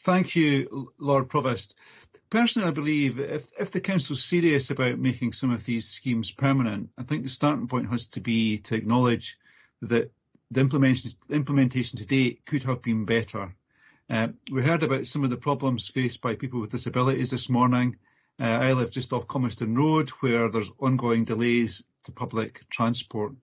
Thank you, Lord Provost. Personally, I believe if the Council's serious about making some of these schemes permanent, I think the starting point has to be to acknowledge that the implementation to date could have been better. We heard about some of the problems faced by people with disabilities this morning. I live just off Comiston Road, where there's ongoing delays to public transport.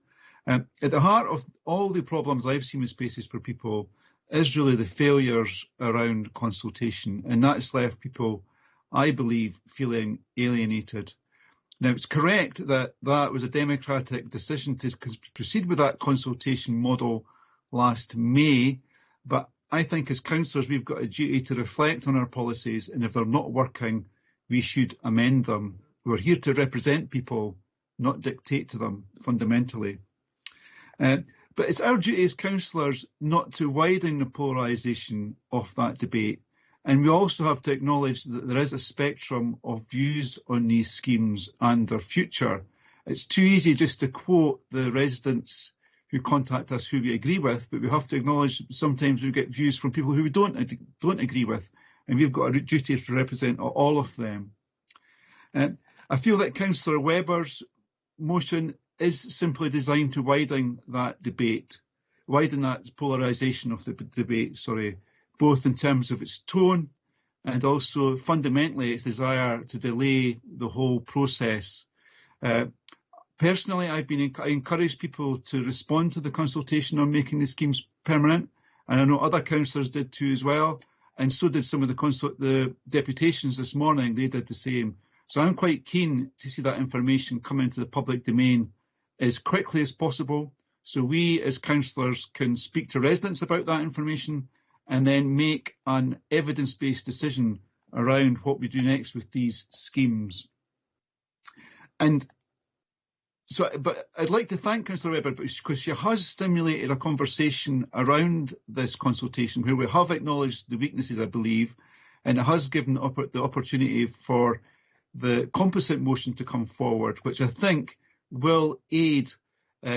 At the heart of all the problems I've seen with spaces for people is really the failures around consultation, and that's left people, I believe, feeling alienated. Now, it's correct that that was a democratic decision to proceed with that consultation model last May, but I think as councillors we've got a duty to reflect on our policies, and if they're not working, we should amend them. We're here to represent people, not dictate to them fundamentally. But it's our duty as councillors not to widen the polarisation of that debate. And we also have to acknowledge that there is a spectrum of views on these schemes and their future. It's too easy just to quote the residents who contact us who we agree with, but we have to acknowledge sometimes we get views from people who we don't agree with, and we've got a duty to represent all of them. I feel that Councillor Webber's motion is simply designed to widen that debate, widen that polarisation of the debate, both in terms of its tone and also fundamentally its desire to delay the whole process. Personally, I encouraged people to respond to the consultation on making the schemes permanent, and I know other councillors did too as well, and so did some of the deputations this morning. They did the same. So I'm quite keen to see that information come into the public domain as quickly as possible, so we as councillors can speak to residents about that information and then make an evidence-based decision around what we do next with these schemes. And so, but I'd like to thank Councillor Webber because she has stimulated a conversation around this consultation where we have acknowledged the weaknesses, I believe, and it has given the opportunity for the composite motion to come forward, which I think will aid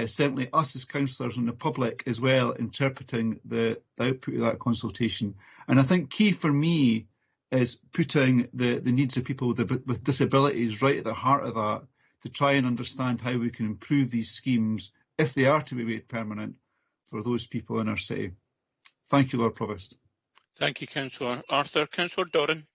certainly us as councillors and the public as well interpreting the output of that consultation. And I think key for me is putting the needs of people with disabilities right at the heart of that, to try and understand how we can improve these schemes, if they are to be made permanent, for those people in our city. Thank you, Lord Provost. Thank you, Councillor Arthur. Councillor Doran.